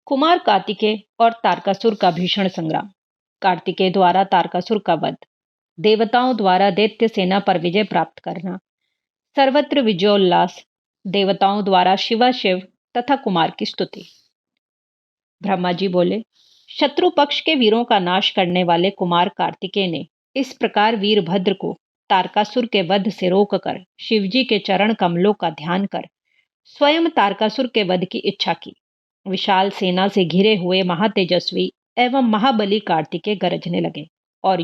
कुमार कार्तिकेय और तारकासुर का भीषण संग्राम। कार्तिकेय द्वारा तारकासुर का वध, देवताओं द्वारा दैत्य सेना पर विजय प्राप्त करना, सर्वत्र विजयोल्लास, देवताओं द्वारा शिवाशिव तथा कुमार की स्तुति। ब्रह्मा जी बोले, शत्रु पक्ष के वीरों का नाश करने वाले कुमार कार्तिकेय ने इस प्रकार वीरभद्र को तारकासुर के वध से रोककर शिवजी के चरण कमलों का ध्यान कर स्वयं तारकासुर के वध की इच्छा की। विशाल सेना से घिरे हुए महातेजस्वी एवं महाबली कार्तिकेय गरजने लगे और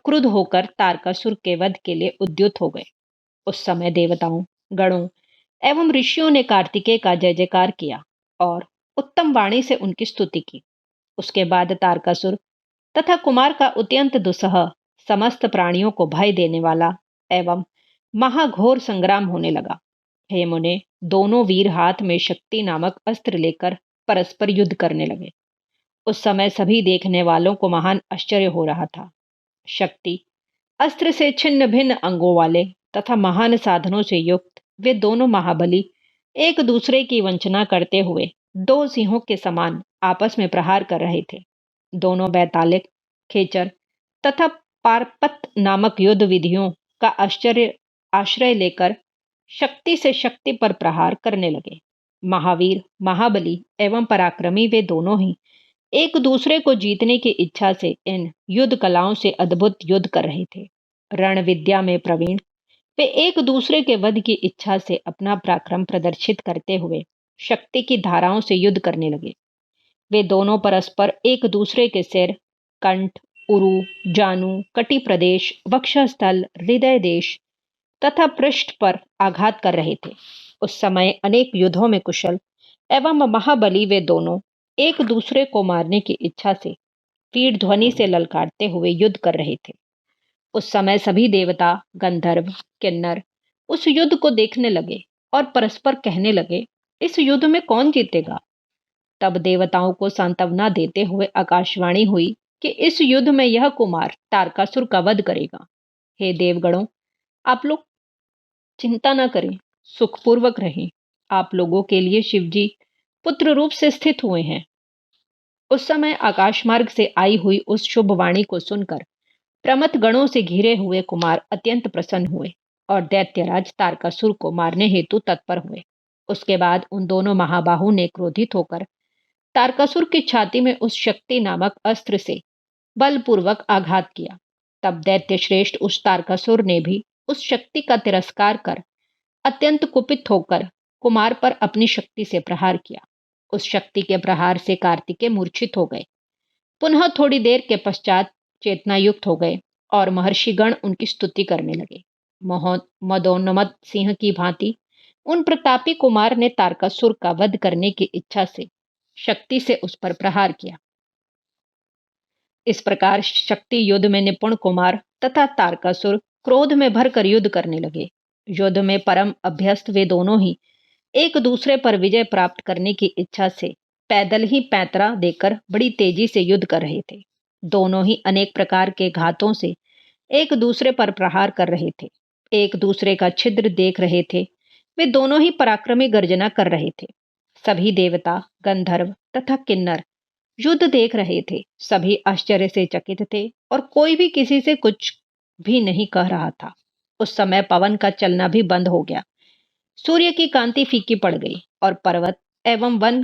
क्रुद्ध होकर तारकासुर के वध के लिए उद्युत हो गए। उस समय देवताओं, गणों एवं ऋषियों ने कार्तिकेय का जय जयकार किया और उत्तम वाणी से उनकी स्तुति की। उसके बाद तारकासुर तथा कुमार का अत्यंत दुस्सह, समस्त प्राणियों को भय देने वाला एवं महाघोर संग्राम होने लगा। हे मुने, दोनों वीर हाथ में शक्ति नामक अस्त्र लेकर परस्पर युद्ध करने लगे। उस समय सभी देखने वालों को महान आश्चर्य हो रहा था। शक्ति अस्त्र से छिन्न भिन्न अंगों वाले तथा महान साधनों से युक्त वे दोनों महाबली एक दूसरे की वंचना करते हुए दो सिंहों के समान आपस में प्रहार कर रहे थे। दोनों बैतालिक, खेचर तथा पारपत नामक युद्ध विधियों का आश्रय लेकर शक्ति से शक्ति पर प्रहार करने लगे। महावीर, महाबली एवं पराक्रमी वे दोनों ही एक दूसरे को जीतने की इच्छा से इन युद्ध कलाओं से अद्भुत युद्ध कर रहे थे। रण विद्या में प्रवीण वे एक दूसरे के वध की इच्छा से अपना पराक्रम प्रदर्शित करते हुए शक्ति की धाराओं से युद्ध करने लगे। वे दोनों परस्पर एक दूसरे के सिर, कंठ, उरु, जानु, कटी प्रदेश, वक्षस्थल, हृदय देश तथा पृष्ठ पर आघात कर रहे थे। उस समय अनेक युद्धों में कुशल एवं महाबली वे दोनों एक दूसरे को मारने की इच्छा से पीड़ ध्वनि से ललकारते हुए युद्ध कर रहे थे। उस समय सभी देवता, गंधर्व, किन्नर उस युद्ध को देखने लगे और परस्पर कहने लगे, इस युद्ध में कौन जीतेगा? तब देवताओं को सांत्वना देते हुए आकाशवाणी हुई कि इस युद्ध में यह कुमार तारकासुर का वध करेगा। हे देवगणों, आप लोग चिंता न करें, सुखपूर्वक रहें। आप लोगों के लिए शिवजी पुत्र रूप से स्थित हुए हैं। उस समय आकाश मार्ग से आई हुई उस शुभ वाणी को सुनकर प्रमथ गणों से घिरे हुए कुमार अत्यंत प्रसन्न हुए और दैत्यराज तारकासुर को मारने हेतु तत्पर हुए। उसके बाद उन दोनों महाबाहु ने क्रोधित होकर तारकासुर की छाती में उस शक्ति नामक अस्त्र से बलपूर्वक आघात किया। तब दैत्य श्रेष्ठ उस तारकासुर ने भी उस शक्ति का तिरस्कार कर अत्यंत कुपित होकर कुमार पर अपनी शक्ति से प्रहार किया। उस शक्ति के प्रहार से कार्तिकेय मूर्छित हो गए। पुनः थोड़ी देर के पश्चात चेतना युक्त हो गए और महर्षिगण उनकी स्तुति करने लगे। मदोन्मत्त सिंह की भांति उन प्रतापी कुमार ने तारकासुर का वध करने की इच्छा से शक्ति से उस पर प्रहार किया। इस प्रकार शक्ति युद्ध में निपुण कुमार तथा तारकासुर क्रोध में भरकर युद्ध करने लगे। युद्ध में परम अभ्यस्त वे दोनों ही एक दूसरे पर विजय प्राप्त करने की इच्छा से पैदल ही पैंतरा देकर बड़ी तेजी से युद्ध कर रहे थे। दोनों ही अनेक प्रकार के घातों से एक दूसरे पर प्रहार कर रहे थे, एक दूसरे का छिद्र देख रहे थे। वे दोनों ही पराक्रमी गर्जना कर रहे थे। सभी देवता, गंधर्व तथा किन्नर युद्ध देख रहे थे। सभी आश्चर्य से चकित थे और कोई भी किसी से कुछ भी नहीं कह रहा था। उस समय पवन का चलना भी बंद हो गया। सूर्य की कांति फीकी पड़ गई और पर्वत एवं वन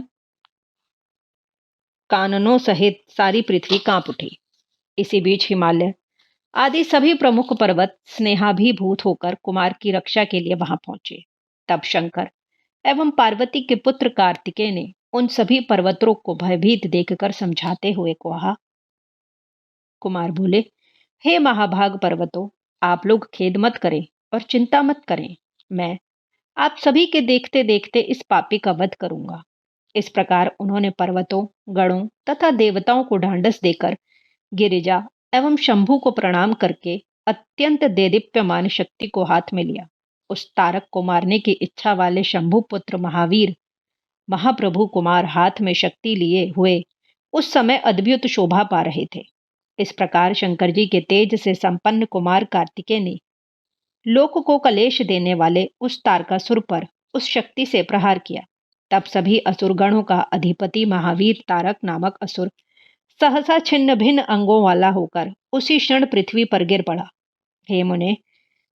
काननों सहित सारी पृथ्वी कांप उठी। इसी बीच हिमालय आदि सभी प्रमुख पर्वत स्नेहाभिभूत होकर कुमार की रक्षा के लिए वहां पहुंचे। तब शंकर एवं पार्वती के पुत्र कार्तिकेय ने उन सभी पर्वतों को भयभीत देखकर समझाते हुए कहा। कुमार बोले, हे महाभाग पर्वतों, आप लोग खेद मत करें और चिंता मत करें। मैं आप सभी के देखते देखते इस पापी का वध करूंगा। इस प्रकार उन्होंने पर्वतों, गणों तथा देवताओं को ढांढस देकर गिरिजा एवं शंभु को प्रणाम करके अत्यंत देदीप्यमान शक्ति को हाथ में लिया। उस तारक को मारने की इच्छा वाले शंभु पुत्र महावीर महाप्रभु कुमार हाथ में शक्ति लिए हुए उस समय अद्भुत शोभा पा रहे थे। इस प्रकार शंकर जी के तेज से संपन्न कुमार कार्तिकेय ने लोक को कलेश देने वाले उस तारकासुर पर उस शक्ति से प्रहार किया। तब सभी असुरगणों का अधिपति महावीर तारक नामक असुर सहसा छिन्न भिन्न अंगों वाला होकर उसी क्षण पृथ्वी पर गिर पड़ा। हे मुने,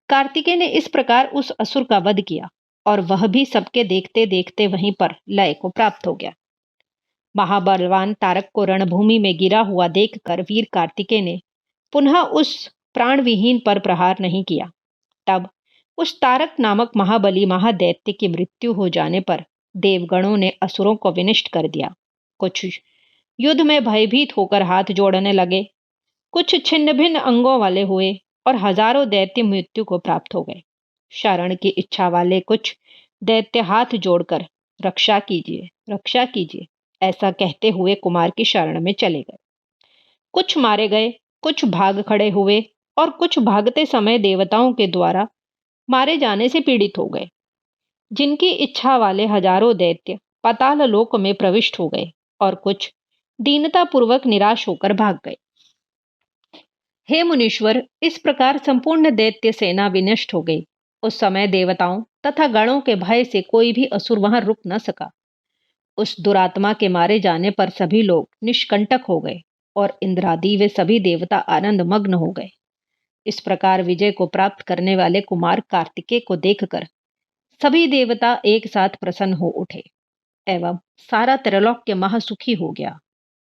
कार्तिकेय ने इस प्रकार उस असुर का वध किया और वह भी सबके देखते देखते वहीं पर लय को प्राप्त हो गया। महाबलवान तारक को रणभूमि में गिरा हुआ देखकर वीर कार्तिकेय ने पुनः उस प्राणविहीन पर प्रहार नहीं किया। तब उस तारक नामक महाबली महादैत्य की मृत्यु हो जाने पर देवगणों ने असुरों को विनष्ट कर दिया। कुछ युद्ध में भयभीत होकर हाथ जोड़ने लगे, कुछ छिन्न भिन्न अंगों वाले हुए और हजारों दैत्य मृत्यु को प्राप्त हो गए। शरण की इच्छा वाले कुछ दैत्य हाथ जोड़कर रक्षा कीजिए, रक्षा कीजिए ऐसा कहते हुए कुमार की शरण में चले गए। कुछ मारे गए, कुछ भाग खड़े हुए और कुछ भागते समय देवताओं के द्वारा मारे जाने से पीड़ित हो गए। जिनकी इच्छा वाले हजारों दैत्य पाताल लोक में प्रविष्ट हो गए और कुछ दीनतापूर्वक निराश होकर भाग गए। हे मुनीश्वर, इस प्रकार संपूर्ण दैत्य सेना विनष्ट हो गई। उस समय देवताओं तथा गणों के भय से कोई भी असुर वहां रुक न सका। उस दुरात्मा के मारे जाने पर सभी लोग निष्कंटक हो गए और इंद्रादि वे सभी देवता आनंद मग्न हो गए। इस प्रकार विजय को प्राप्त करने वाले कुमार कार्तिकेय को देखकर सभी देवता एक साथ प्रसन्न हो उठे एवं सारा त्रैलोक्य महासुखी हो गया।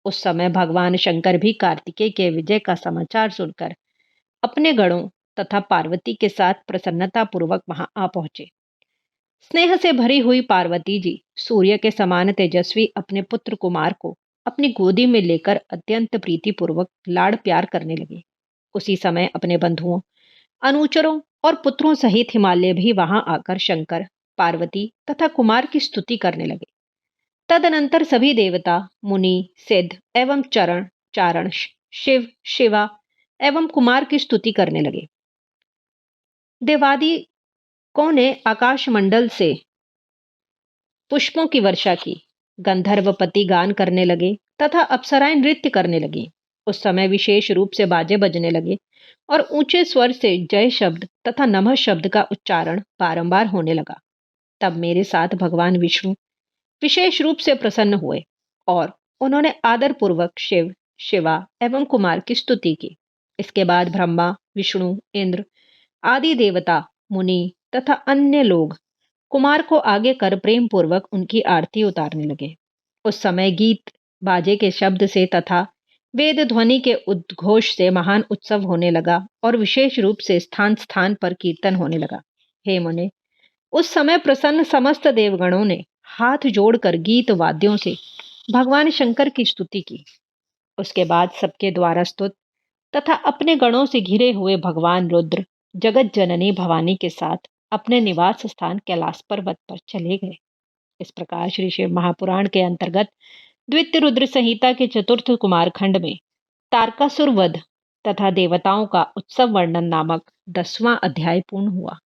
उस समय भगवान शंकर भी कार्तिकेय के विजय का समाचार सुनकर अपने गणों तथा पार्वती के साथ प्रसन्नता पूर्वक वहां आ पहुंचे। स्नेह से भरी हुई पार्वती जी सूर्य के समान तेजस्वी अपने पुत्र कुमार को अपनी गोदी में लेकर अत्यंत प्रीतिपूर्वक लाड़ प्यार करने लगे। उसी समय अपने बंधुओं, अनुचरों और पुत्रों सहित हिमालय भी वहां आकर शंकर, पार्वती तथा कुमार की स्तुति करने लगे। तदनंतर सभी देवता, मुनि, सिद्ध एवं चरण चारण शिव, शिवा एवं कुमार की स्तुति करने लगे। देवादिकों ने आकाश मंडल से पुष्पों की वर्षा की, गंधर्वपति गान करने लगे तथा अप्सराएं नृत्य करने लगी। उस समय विशेष रूप से बाजे बजने लगे और ऊंचे स्वर से जय शब्द तथा नमः शब्द का उच्चारण बारंबार होने लगा। तब मेरे साथ भगवान विष्णु विशेष रूप से प्रसन्न हुए और उन्होंने आदर पूर्वक शिव, शिवा एवं कुमार की स्तुति की। इसके बाद ब्रह्मा, विष्णु, इंद्र आदि देवता, मुनि तथा अन्य लोग कुमार को आगे कर प्रेम पूर्वक उनकी आरती उतारने लगे। उस समय गीत बाजे के शब्द से तथा वेद ध्वनि के उद्घोष से महान उत्सव होने लगा और विशेष रूप से स्थान स्थान पर कीर्तन होने लगा। हे मुने, उस समय प्रसन्न समस्त देवगणों ने हाथ जोड़कर गीत वाद्यों से भगवान शंकर की स्तुति की। उसके बाद सबके द्वारा स्तुत तथा अपने गणों से घिरे हुए भगवान रुद्र जगत जननी भवानी के साथ अपने निवास स्थान कैलाश पर्वत पर चले गए। इस प्रकार श्री शिव महापुराण के अंतर्गत द्वितीय रुद्र संहिता के चतुर्थ कुमार खंड में तारकासुर वध तथा देवताओं का उत्सव वर्णन नामक 10वां अध्याय पूर्ण हुआ।